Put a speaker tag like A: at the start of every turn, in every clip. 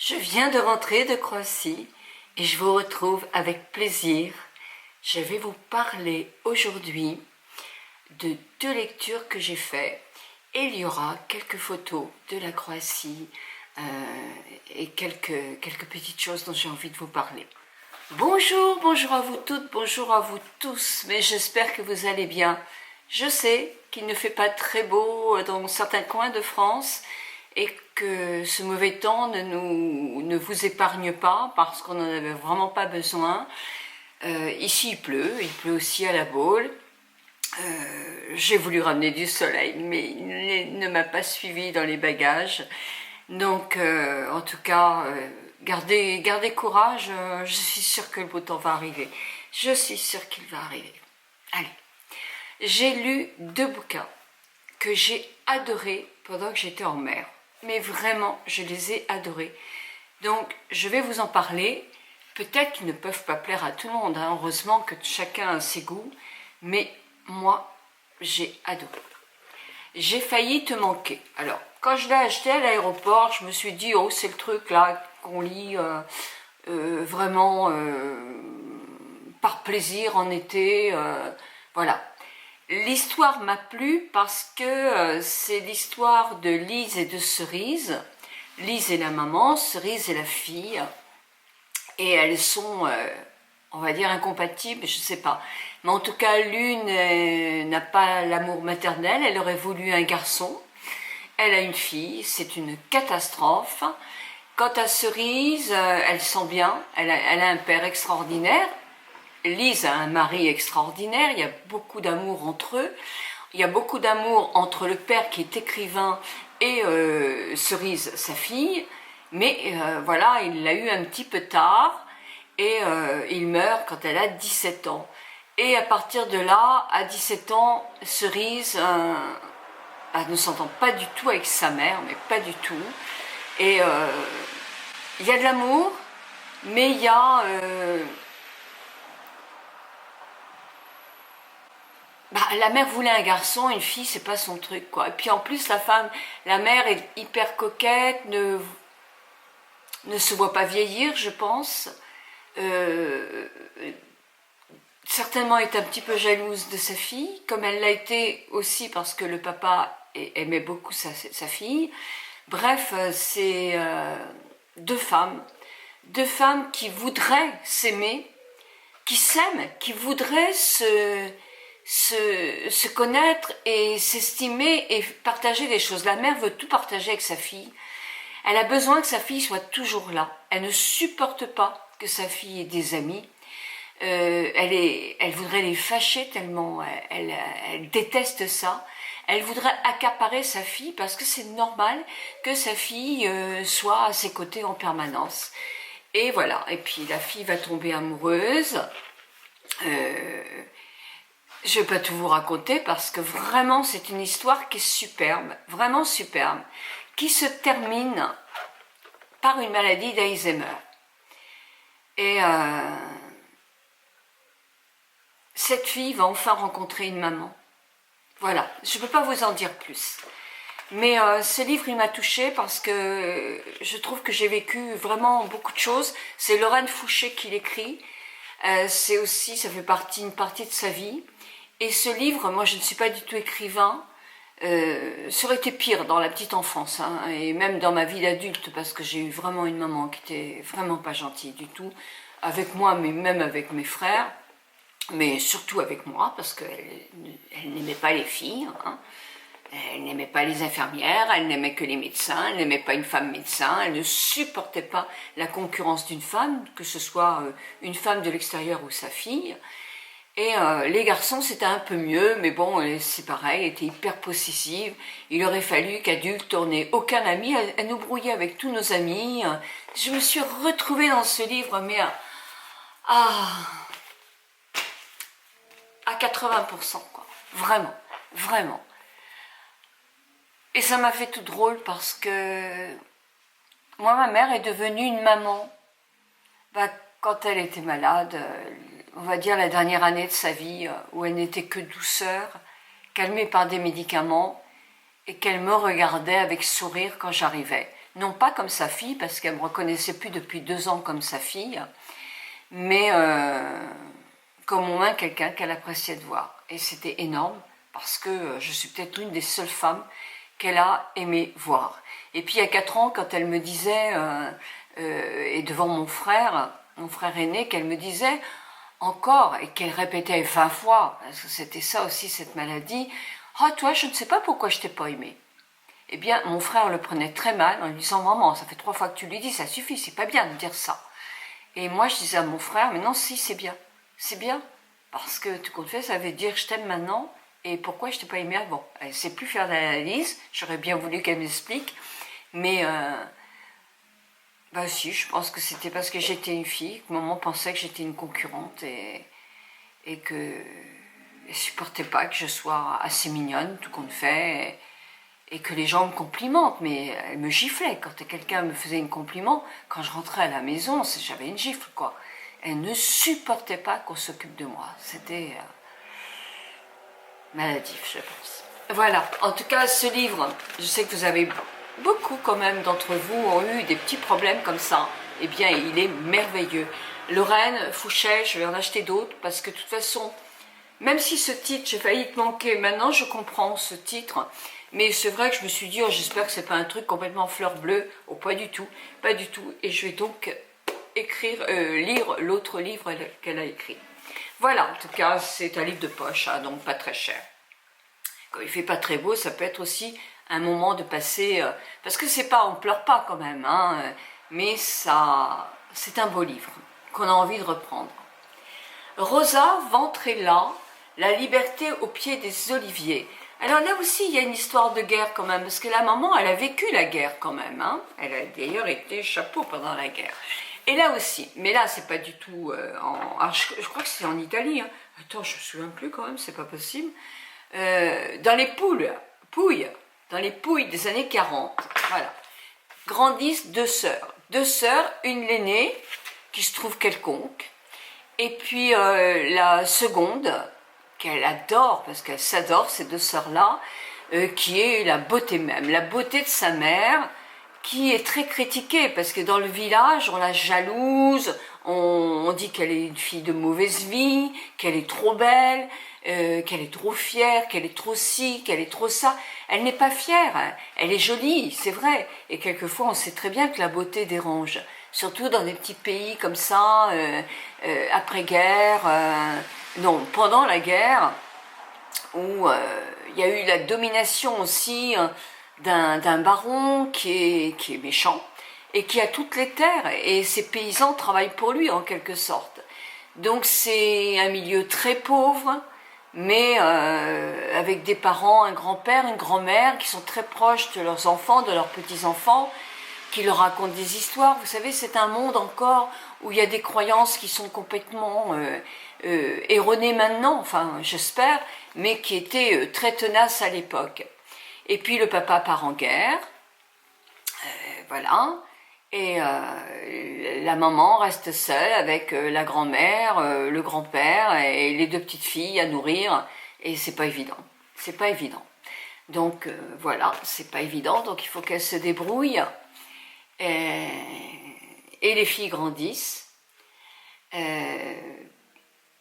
A: Je viens de rentrer de Croatie et je vous retrouve avec plaisir. Je vais vous parler aujourd'hui de 2 lectures que j'ai faites et il y aura quelques photos de la Croatie et quelques petites choses dont j'ai envie de vous parler. Bonjour, bonjour à vous toutes, bonjour à vous tous, mais j'espère que vous allez bien. Je sais qu'il ne fait pas très beau dans certains coins de France et que ce mauvais temps ne vous épargne pas parce qu'on n'en avait vraiment pas besoin. Ici il pleut aussi à la Baule. J'ai voulu ramener du soleil, mais il ne m'a pas suivi dans les bagages. Donc, en tout cas, gardez courage. Je suis sûre que le beau temps va arriver. Je suis sûre qu'il va arriver. Allez, j'ai lu 2 bouquins que j'ai adorés pendant que j'étais en mer. Mais vraiment, je les ai adorés. Donc, je vais vous en parler. Peut-être qu'ils ne peuvent pas plaire à tout le monde, hein. Heureusement que chacun a ses goûts. Mais moi, j'ai adoré. J'ai failli te manquer. Alors, quand je l'ai acheté à l'aéroport, je me suis dit, oh, c'est le truc là qu'on lit vraiment par plaisir en été. Voilà. L'histoire m'a plu parce que c'est l'histoire de Lise et de Cerise. Lise est la maman, Cerise est la fille. Et elles sont, on va dire, incompatibles, je ne sais pas. Mais en tout cas, l'une n'a pas l'amour maternel, elle aurait voulu un garçon. Elle a une fille, c'est une catastrophe. Quant à Cerise, elle sent bien, elle a un père extraordinaire. Lise a un mari extraordinaire, il y a beaucoup d'amour entre eux. Il y a beaucoup d'amour entre le père qui est écrivain et Cerise, sa fille. Mais voilà, il l'a eu un petit peu tard et il meurt quand elle a 17 ans. Et à partir de là, à 17 ans, Cerise elle ne s'entend pas du tout avec sa mère, mais pas du tout. Et il y a de l'amour, mais il y a... la mère voulait un garçon, une fille, c'est pas son truc, quoi. Et puis en plus, la mère est hyper coquette, ne se voit pas vieillir, je pense. Certainement est un petit peu jalouse de sa fille, comme elle l'a été aussi parce que le papa aimait beaucoup sa fille. Bref, c'est 2 femmes qui voudraient s'aimer, qui s'aiment, qui voudraient se connaître et s'estimer et partager des choses. La mère veut tout partager avec sa fille. Elle a besoin que sa fille soit toujours là. Elle ne supporte pas que sa fille ait des amis. Elle voudrait les fâcher tellement elle déteste ça. Elle voudrait accaparer sa fille parce que c'est normal que sa fille soit à ses côtés en permanence. Et voilà. Et puis la fille va tomber amoureuse. Je ne vais pas tout vous raconter parce que vraiment c'est une histoire qui est superbe, vraiment superbe, qui se termine par une maladie d'Alzheimer. Et cette fille va enfin rencontrer une maman. Voilà, je ne peux pas vous en dire plus. Mais ce livre, il m'a touchée parce que je trouve que j'ai vécu vraiment beaucoup de choses. C'est Lorraine Fouché qui l'écrit. C'est aussi, ça fait une partie de sa vie. Et ce livre, moi je ne suis pas du tout écrivain, ça aurait été pire dans la petite enfance, hein, et même dans ma vie d'adulte, parce que j'ai eu vraiment une maman qui était vraiment pas gentille du tout, avec moi, mais même avec mes frères, mais surtout avec moi, parce qu'elle n'aimait pas les filles, hein. Elle n'aimait pas les infirmières, elle n'aimait que les médecins, elle n'aimait pas une femme médecin, elle ne supportait pas la concurrence d'une femme, que ce soit une femme de l'extérieur ou sa fille. Et les garçons, c'était un peu mieux, mais bon, c'est pareil, elle était hyper possessive. Il aurait fallu qu'adulte, on n'ait aucun ami, elle nous brouillait avec tous nos amis. Je me suis retrouvée dans ce livre, mais à 80%, quoi. Vraiment, vraiment. Et ça m'a fait tout drôle parce que moi, ma mère est devenue une maman. Quand elle était malade, on va dire la dernière année de sa vie, où elle n'était que douceur, calmée par des médicaments, et qu'elle me regardait avec sourire quand j'arrivais. non pas comme sa fille, parce qu'elle ne me reconnaissait plus depuis 2 ans comme sa fille, mais comme au moins quelqu'un qu'elle appréciait de voir. Et c'était énorme, parce que je suis peut-être l'une des seules femmes qu'elle a aimé voir. Et puis il y a 4 ans, quand elle me disait, et devant mon frère aîné, qu'elle me disait encore, et qu'elle répétait 20 fois, parce que c'était ça aussi cette maladie, « Ah, toi, je ne sais pas pourquoi je t'ai pas aimé. » Eh bien, mon frère le prenait très mal en lui disant « Maman, ça fait 3 fois que tu lui dis, ça suffit, c'est pas bien de dire ça. » Et moi, je disais à mon frère « Mais non, si, c'est bien. C'est bien. Parce que tout compte fait, ça veut dire je t'aime maintenant et pourquoi je t'ai pas aimé avant. » Elle ne sait plus faire d'analyse, j'aurais bien voulu qu'elle m'explique, mais bah si, je pense que c'était parce que j'étais une fille, que maman pensait que j'étais une concurrente et que elle supportait pas que je sois assez mignonne, tout compte fait, et que les gens me complimentent, mais elle me giflait quand quelqu'un me faisait un compliment. Quand je rentrais à la maison, j'avais une gifle, quoi. Elle ne supportait pas qu'on s'occupe de moi. C'était maladif, je pense. Voilà, en tout cas, ce livre, je sais que vous avez beaucoup quand même d'entre vous ont eu des petits problèmes comme ça. Eh bien, il est merveilleux. Lorraine, Fouchet, je vais en acheter d'autres parce que de toute façon, même si ce titre, j'ai failli te manquer, maintenant je comprends ce titre, mais c'est vrai que je me suis dit, oh, j'espère que c'est pas un truc complètement fleur bleue. Oh, pas du tout, pas du tout. Et je vais donc lire l'autre livre qu'elle a écrit. Voilà, en tout cas, c'est un livre de poche, hein, donc pas très cher. Quand il fait pas très beau, ça peut être aussi un moment de passer, parce que c'est pas, on pleure pas quand même, hein, mais ça, c'est un beau livre qu'on a envie de reprendre. Rosa Ventrella, La liberté au pied des oliviers. Alors là aussi, il y a une histoire de guerre quand même, parce que la maman, elle a vécu la guerre quand même, hein. Elle a d'ailleurs été chapeau pendant la guerre. Et là aussi, mais là, c'est pas du tout alors, je crois que c'est en Italie, hein. Attends, je me souviens plus quand même, c'est pas possible. Dans les dans les pouilles des années 40, voilà, grandissent 2 sœurs. 2 sœurs, une l'aînée, qui se trouve quelconque, et puis la seconde, qu'elle adore, parce qu'elle s'adore, ces 2 sœurs-là, qui est la beauté même, la beauté de sa mère, qui est très critiquée, parce que dans le village, on la jalouse, on dit qu'elle est une fille de mauvaise vie, qu'elle est trop belle, qu'elle est trop fière, qu'elle est trop ci, qu'elle est trop ça. Elle n'est pas fière, hein. Elle est jolie, c'est vrai, et quelquefois on sait très bien que la beauté dérange, surtout dans des petits pays comme ça, après-guerre, non, pendant la guerre, où il y a eu la domination aussi d'un baron qui est méchant et qui a toutes les terres, et ces paysans travaillent pour lui en quelque sorte. Donc c'est un milieu très pauvre, mais avec des parents, un grand-père, une grand-mère qui sont très proches de leurs enfants, de leurs petits-enfants, qui leur racontent des histoires. Vous savez, c'est un monde encore où il y a des croyances qui sont complètement erronées maintenant, enfin j'espère, mais qui étaient très tenaces à l'époque. Et puis le papa part en guerre, voilà, et la maman reste seule avec la grand-mère, le grand-père et les 2 petites filles à nourrir, et c'est pas évident, c'est pas évident. Donc voilà, c'est pas évident, donc il faut qu'elle se débrouille, et les filles grandissent,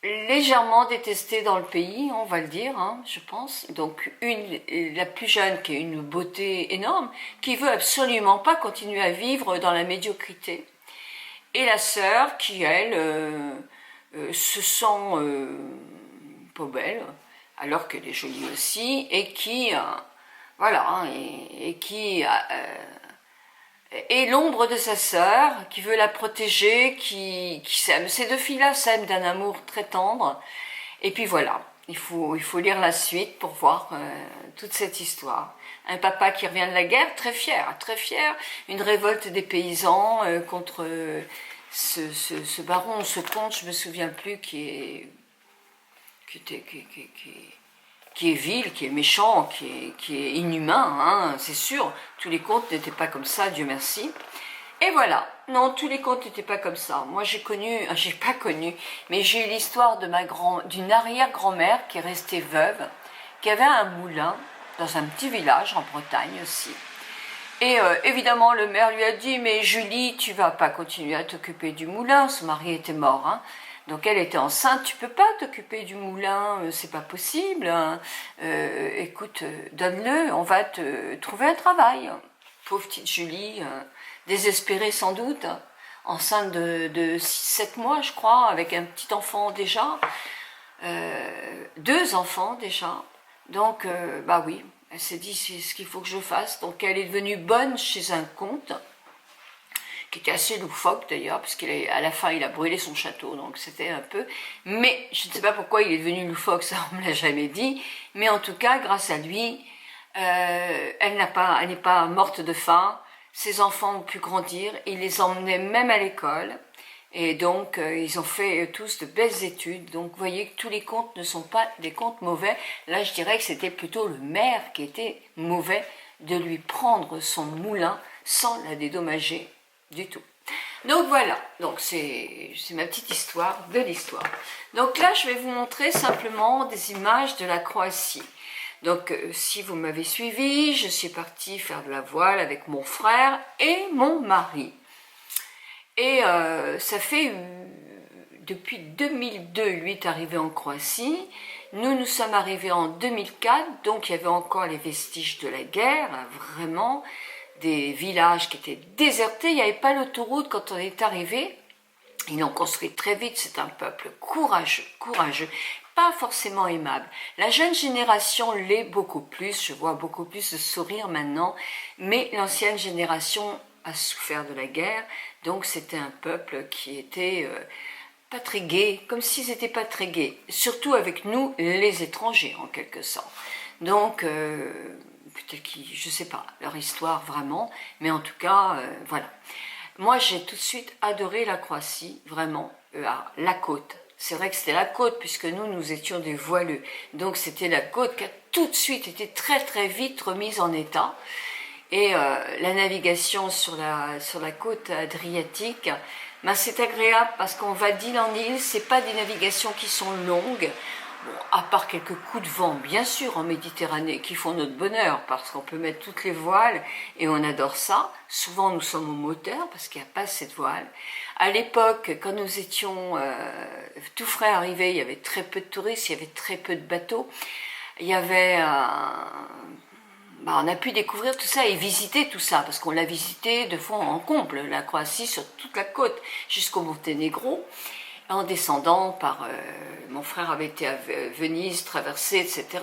A: légèrement détestée dans le pays, on va le dire, hein, je pense. Donc la plus jeune, qui a une beauté énorme, qui veut absolument pas continuer à vivre dans la médiocrité. Et la sœur qui, elle, se sent pas belle, alors qu'elle est jolie aussi, et qui, voilà, hein, et qui est l'ombre de sa sœur, qui veut la protéger, qui s'aime. Ces 2 filles-là s'aiment d'un amour très tendre. Et puis voilà, il faut lire la suite pour voir toute cette histoire. Un papa qui revient de la guerre, très fier, une révolte des paysans contre ce baron, ce comte, je me souviens plus, qui est vil, qui est méchant, qui est inhumain, hein, c'est sûr. Tous les contes n'étaient pas comme ça, Dieu merci. Et voilà, non, tous les contes n'étaient pas comme ça. Moi j'ai pas connu, mais j'ai eu l'histoire d'une arrière-grand-mère qui est restée veuve, qui avait un moulin dans un petit village en Bretagne aussi. Et évidemment, le maire lui a dit, mais Julie, tu vas pas continuer à t'occuper du moulin. Son mari était mort, hein. Donc elle était enceinte, tu peux pas t'occuper du moulin, c'est pas possible. Hein. Écoute, donne-le, on va te trouver un travail. Pauvre petite Julie, désespérée sans doute, enceinte de 6-7 mois, je crois, avec un petit enfant déjà, 2 enfants déjà. Donc, bah oui, elle s'est dit, c'est ce qu'il faut que je fasse. Donc elle est devenue bonne chez un comte, qui était assez loufoque d'ailleurs, parce qu'à la fin il a brûlé son château, donc c'était un peu... Mais je ne sais pas pourquoi il est devenu loufoque, ça on ne me l'a jamais dit, mais en tout cas, grâce à lui, elle n'est pas morte de faim, ses enfants ont pu grandir, il les emmenait même à l'école, et donc ils ont fait tous de belles études, donc vous voyez que tous les contes ne sont pas des contes mauvais, là je dirais que c'était plutôt le maire qui était mauvais de lui prendre son moulin sans la dédommager du tout. Donc voilà, donc c'est ma petite histoire de l'histoire. Donc là, je vais vous montrer simplement des images de la Croatie. Donc si vous m'avez suivi, je suis partie faire de la voile avec mon frère et mon mari. Et ça fait, depuis 2002, lui est arrivé en Croatie. Nous sommes arrivés en 2004, donc il y avait encore les vestiges de la guerre, vraiment, des villages qui étaient désertés, il n'y avait pas l'autoroute quand on est arrivé, ils l'ont construit très vite, c'est un peuple courageux, pas forcément aimable. La jeune génération l'est beaucoup plus, je vois beaucoup plus de sourires maintenant, mais l'ancienne génération a souffert de la guerre, donc c'était un peuple qui était pas très gai, comme s'ils n'étaient pas très gais, surtout avec nous, les étrangers en quelque sorte. Donc, peut-être qu'ils, je ne sais pas, leur histoire vraiment, mais en tout cas, voilà. Moi, j'ai tout de suite adoré la Croatie, vraiment, la côte. C'est vrai que c'était la côte, puisque nous étions des voileux. Donc, c'était la côte qui a tout de suite été très très vite remise en état. Et la navigation sur la côte adriatique, ben, c'est agréable parce qu'on va d'île en île, c'est pas des navigations qui sont longues. Bon, à part quelques coups de vent, bien sûr, en Méditerranée, qui font notre bonheur, parce qu'on peut mettre toutes les voiles, et on adore ça. Souvent, nous sommes au moteur, parce qu'il n'y a pas assez de voiles. À l'époque, quand nous étions tout frais arrivés, il y avait très peu de touristes, il y avait très peu de bateaux. Il y avait... on a pu découvrir tout ça et visiter tout ça, parce qu'on l'a visité de fond en comble, la Croatie, sur toute la côte, jusqu'au Monténégro. En descendant par... mon frère avait été à Venise, traversé, etc.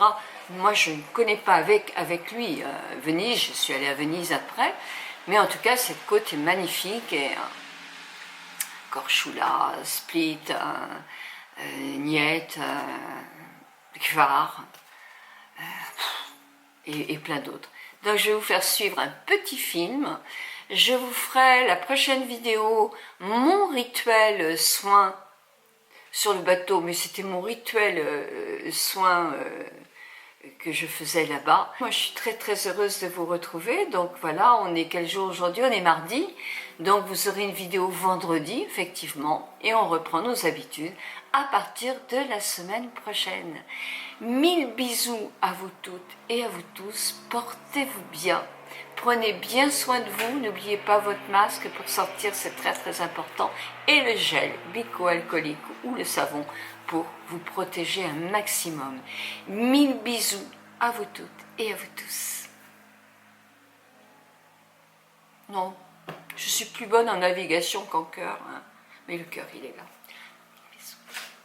A: Moi, je ne connais pas avec lui Venise, je suis allée à Venise après. Mais en tout cas, cette côte est magnifique. Et, Korčula, Split, Njet, Hvar, et plein d'autres. Donc, je vais vous faire suivre un petit film. Je vous ferai la prochaine vidéo, mon rituel soin sur le bateau, mais c'était mon rituel soin que je faisais là-bas. Moi, je suis très très heureuse de vous retrouver. Donc voilà, on est quel jour aujourd'hui? On est mardi. Donc vous aurez une vidéo vendredi, effectivement, et on reprend nos habitudes à partir de la semaine prochaine. 1000 bisous à vous toutes et à vous tous. Portez-vous bien. Prenez bien soin de vous, n'oubliez pas votre masque pour sortir, c'est très très important, et le gel bico-alcoolique ou le savon pour vous protéger un maximum. 1000 bisous à vous toutes et à vous tous. Non, je suis plus bonne en navigation qu'en cœur, hein, mais le cœur il est là.